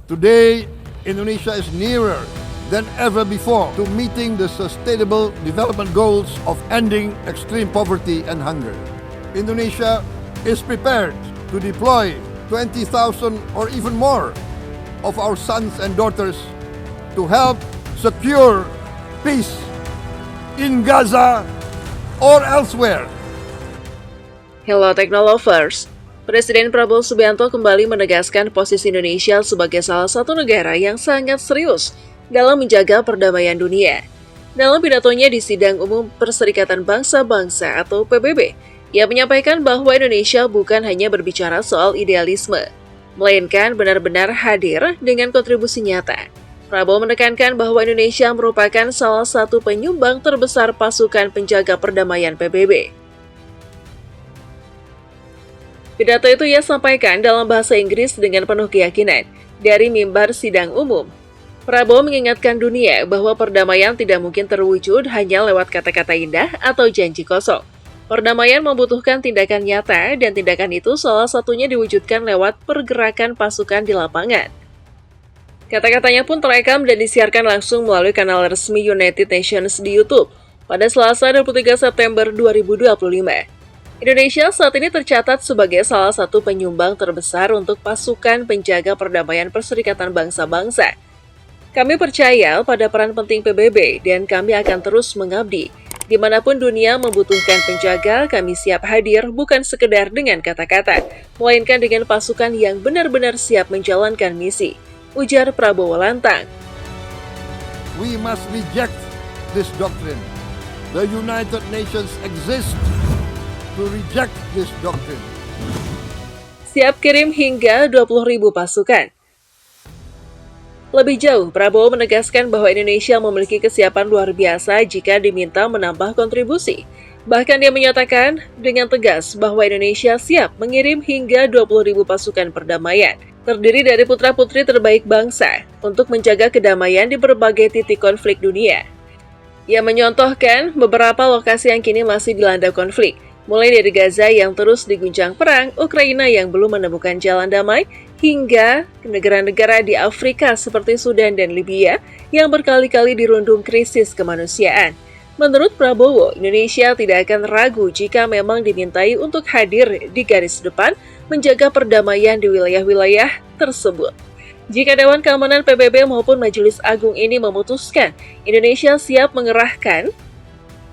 Today, Indonesia is nearer than ever before to meeting the sustainable development goals of ending extreme poverty and hunger. Indonesia is prepared to deploy 20,000 or even more of our sons and daughters to help secure peace in Gaza or elsewhere. Hello Technolovers. Presiden Prabowo Subianto kembali menegaskan posisi Indonesia sebagai salah satu negara yang sangat serius dalam menjaga perdamaian dunia. Dalam pidatonya di Sidang Umum Perserikatan Bangsa-Bangsa atau PBB, ia menyampaikan bahwa Indonesia bukan hanya berbicara soal idealisme, melainkan benar-benar hadir dengan kontribusi nyata. Prabowo menekankan bahwa Indonesia merupakan salah satu penyumbang terbesar pasukan penjaga perdamaian PBB. Pidato itu ia sampaikan dalam bahasa Inggris dengan penuh keyakinan dari mimbar sidang umum. Prabowo mengingatkan dunia bahwa perdamaian tidak mungkin terwujud hanya lewat kata-kata indah atau janji kosong. Perdamaian membutuhkan tindakan nyata dan tindakan itu salah satunya diwujudkan lewat pergerakan pasukan di lapangan. Kata-katanya pun terekam dan disiarkan langsung melalui kanal resmi United Nations di YouTube pada Selasa 23 September 2025. Indonesia saat ini tercatat sebagai salah satu penyumbang terbesar untuk pasukan penjaga perdamaian Perserikatan Bangsa-Bangsa. Kami percaya pada peran penting PBB dan kami akan terus mengabdi. Dimanapun dunia membutuhkan penjaga, kami siap hadir bukan sekedar dengan kata-kata, melainkan dengan pasukan yang benar-benar siap menjalankan misi, ujar Prabowo lantang. We must reject this doctrine. The United Nations exist to reject this doctrine. Siap kirim hingga 20.000 pasukan. Lebih jauh, Prabowo menegaskan bahwa Indonesia memiliki kesiapan luar biasa jika diminta menambah kontribusi. Bahkan dia menyatakan dengan tegas bahwa Indonesia siap mengirim hingga 20.000 pasukan perdamaian, terdiri dari putra-putri terbaik bangsa, untuk menjaga kedamaian di berbagai titik konflik dunia. Ia menyontohkan beberapa lokasi yang kini masih dilanda konflik, mulai dari Gaza yang terus diguncang perang, Ukraina yang belum menemukan jalan damai, hingga negara-negara di Afrika seperti Sudan dan Libya yang berkali-kali dirundung krisis kemanusiaan. Menurut Prabowo, Indonesia tidak akan ragu jika memang dimintai untuk hadir di garis depan menjaga perdamaian di wilayah-wilayah tersebut. Jika Dewan Keamanan PBB maupun Majelis Agung ini memutuskan Indonesia siap mengerahkan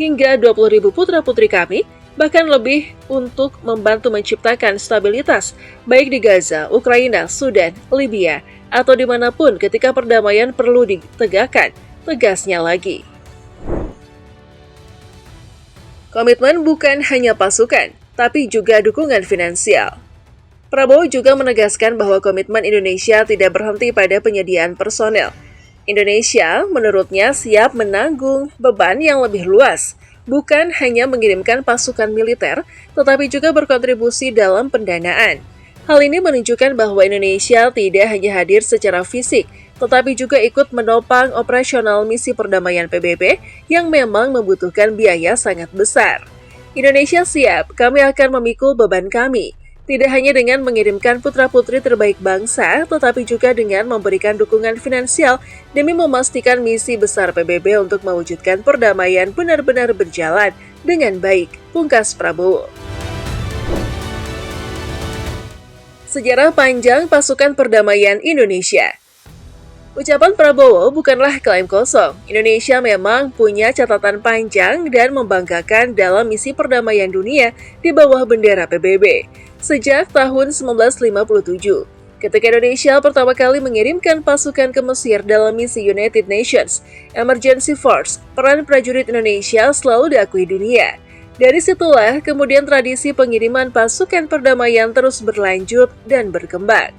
hingga 20.000 putra-putri kami, bahkan lebih untuk membantu menciptakan stabilitas, baik di Gaza, Ukraina, Sudan, Libya, atau dimanapun ketika perdamaian perlu ditegakkan, tegasnya lagi. Komitmen bukan hanya pasukan, tapi juga dukungan finansial. Prabowo juga menegaskan bahwa komitmen Indonesia tidak berhenti pada penyediaan personel. Indonesia, menurutnya, siap menanggung beban yang lebih luas, bukan hanya mengirimkan pasukan militer, tetapi juga berkontribusi dalam pendanaan. Hal ini menunjukkan bahwa Indonesia tidak hanya hadir secara fisik, tetapi juga ikut menopang operasional misi perdamaian PBB yang memang membutuhkan biaya sangat besar. Indonesia siap, kami akan memikul beban kami. Tidak hanya dengan mengirimkan putra-putri terbaik bangsa, tetapi juga dengan memberikan dukungan finansial demi memastikan misi besar PBB untuk mewujudkan perdamaian benar-benar berjalan dengan baik, pungkas Prabowo. Sejarah panjang pasukan perdamaian Indonesia. Ucapan Prabowo bukanlah klaim kosong. Indonesia memang punya catatan panjang dan membanggakan dalam misi perdamaian dunia di bawah bendera PBB. Sejak tahun 1957, ketika Indonesia pertama kali mengirimkan pasukan ke Mesir dalam misi United Nations Emergency Force, peran prajurit Indonesia selalu diakui dunia. Dari situlah kemudian tradisi pengiriman pasukan perdamaian terus berlanjut dan berkembang.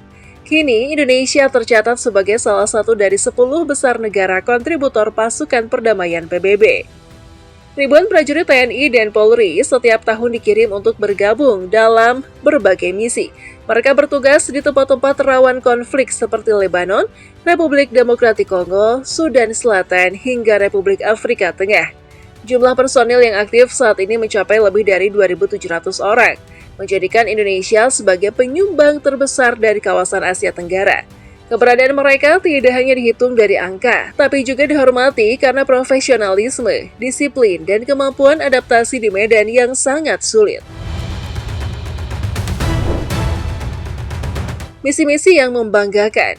Kini, Indonesia tercatat sebagai salah satu dari 10 besar negara kontributor pasukan perdamaian PBB. Ribuan prajurit TNI dan Polri setiap tahun dikirim untuk bergabung dalam berbagai misi. Mereka bertugas di tempat-tempat rawan konflik seperti Lebanon, Republik Demokratik Kongo, Sudan Selatan, hingga Republik Afrika Tengah. Jumlah personil yang aktif saat ini mencapai lebih dari 2.700 orang, menjadikan Indonesia sebagai penyumbang terbesar dari kawasan Asia Tenggara. Keberadaan mereka tidak hanya dihitung dari angka, tapi juga dihormati karena profesionalisme, disiplin, dan kemampuan adaptasi di medan yang sangat sulit. Misi-misi yang membanggakan.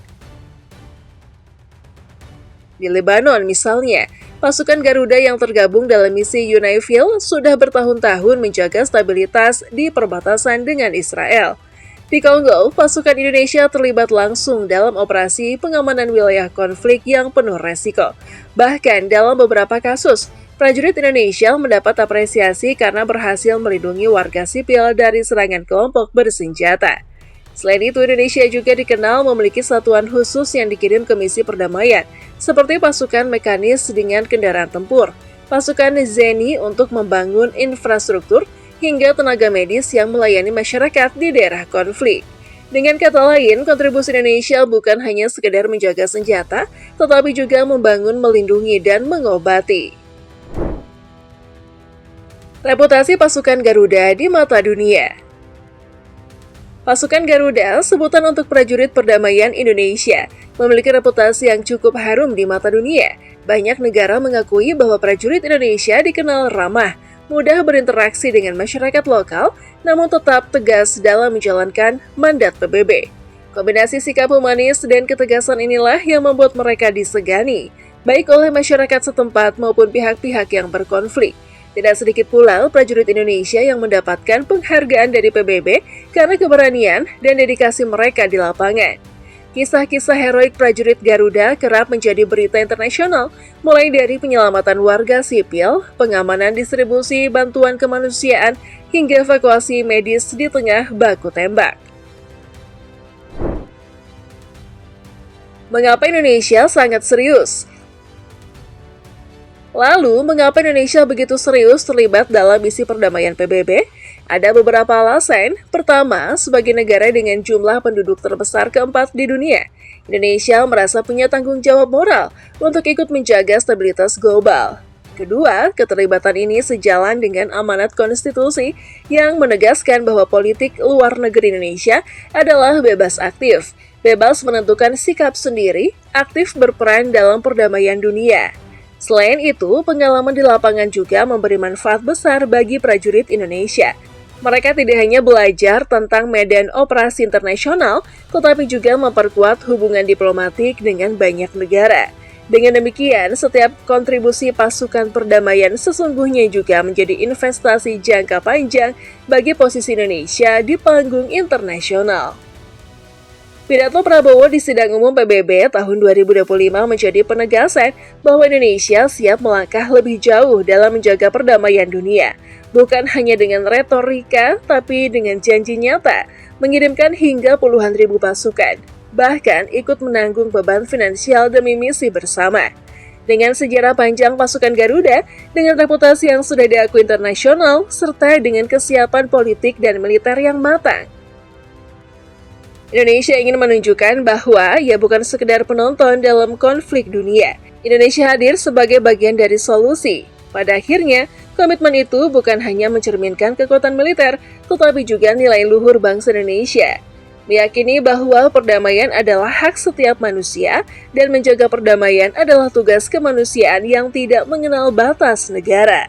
Di Lebanon misalnya, pasukan Garuda yang tergabung dalam misi UNIFIL sudah bertahun-tahun menjaga stabilitas di perbatasan dengan Israel. Di Kongo, pasukan Indonesia terlibat langsung dalam operasi pengamanan wilayah konflik yang penuh resiko. Bahkan dalam beberapa kasus, prajurit Indonesia mendapat apresiasi karena berhasil melindungi warga sipil dari serangan kelompok bersenjata. Selain itu, Indonesia juga dikenal memiliki satuan khusus yang dikirim ke misi perdamaian, seperti pasukan mekanis dengan kendaraan tempur, pasukan Zeni untuk membangun infrastruktur, hingga tenaga medis yang melayani masyarakat di daerah konflik. Dengan kata lain, kontribusi Indonesia bukan hanya sekedar menjaga senjata, tetapi juga membangun, melindungi, dan mengobati. Reputasi pasukan Garuda di mata dunia. Pasukan Garuda, sebutan untuk prajurit perdamaian Indonesia, memiliki reputasi yang cukup harum di mata dunia. Banyak negara mengakui bahwa prajurit Indonesia dikenal ramah, mudah berinteraksi dengan masyarakat lokal, namun tetap tegas dalam menjalankan mandat PBB. Kombinasi sikap humanis dan ketegasan inilah yang membuat mereka disegani, baik oleh masyarakat setempat maupun pihak-pihak yang berkonflik. Tidak sedikit pula prajurit Indonesia yang mendapatkan penghargaan dari PBB karena keberanian dan dedikasi mereka di lapangan. Kisah-kisah heroik prajurit Garuda kerap menjadi berita internasional, mulai dari penyelamatan warga sipil, pengamanan distribusi bantuan kemanusiaan, hingga evakuasi medis di tengah baku tembak. Mengapa Indonesia sangat serius? Lalu, mengapa Indonesia begitu serius terlibat dalam misi perdamaian PBB? Ada beberapa alasan. Pertama, sebagai negara dengan jumlah penduduk terbesar keempat di dunia, Indonesia merasa punya tanggung jawab moral untuk ikut menjaga stabilitas global. Kedua, keterlibatan ini sejalan dengan amanat konstitusi yang menegaskan bahwa politik luar negeri Indonesia adalah bebas aktif, bebas menentukan sikap sendiri, aktif berperan dalam perdamaian dunia. Selain itu, pengalaman di lapangan juga memberi manfaat besar bagi prajurit Indonesia. Mereka tidak hanya belajar tentang medan operasi internasional, tetapi juga memperkuat hubungan diplomatik dengan banyak negara. Dengan demikian, setiap kontribusi pasukan perdamaian sesungguhnya juga menjadi investasi jangka panjang bagi posisi Indonesia di panggung internasional. Pidato Prabowo di sidang umum PBB tahun 2025 menjadi penegasan bahwa Indonesia siap melangkah lebih jauh dalam menjaga perdamaian dunia, bukan hanya dengan retorika, tapi dengan janji nyata, mengirimkan hingga puluhan ribu pasukan, bahkan ikut menanggung beban finansial demi misi bersama. Dengan sejarah panjang pasukan Garuda, dengan reputasi yang sudah diakui internasional, serta dengan kesiapan politik dan militer yang matang, Indonesia ingin menunjukkan bahwa ia bukan sekedar penonton dalam konflik dunia. Indonesia hadir sebagai bagian dari solusi. Pada akhirnya, komitmen itu bukan hanya mencerminkan kekuatan militer, tetapi juga nilai luhur bangsa Indonesia. Meyakini bahwa perdamaian adalah hak setiap manusia, dan menjaga perdamaian adalah tugas kemanusiaan yang tidak mengenal batas negara.